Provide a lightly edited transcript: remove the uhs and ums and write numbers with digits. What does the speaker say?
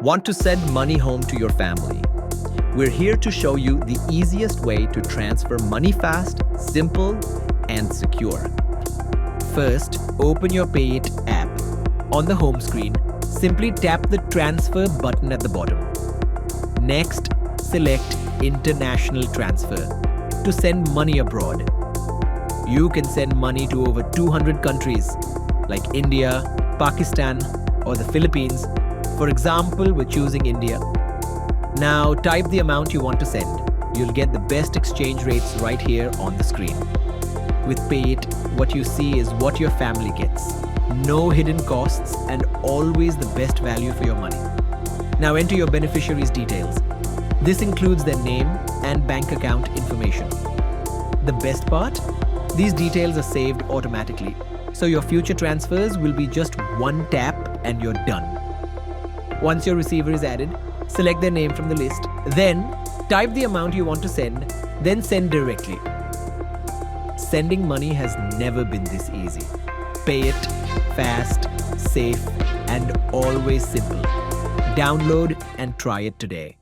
Want to send money home to your family? We're here to show you the easiest way to transfer money fast, simple, and secure. First, open your Payit app. On the home screen, simply tap the transfer button at the bottom. Next, select International Transfer to send money abroad. You can send money to over 200 countries like India, Pakistan, or the Philippines. For example, we're choosing India. Now type the amount you want to send. You'll get the best exchange rates right here on the screen. With Payit, what you see is what your family gets. No hidden costs and always the best value for your money. Now enter your beneficiaries' details. This includes their name and bank account information. The best part? These details are saved automatically, so your future transfers will be just one tap and you're done. Once your receiver is added, select their name from the list, then type the amount you want to send, then send directly. Sending money has never been this easy. Payit, fast, safe, and always simple. Download and try it today.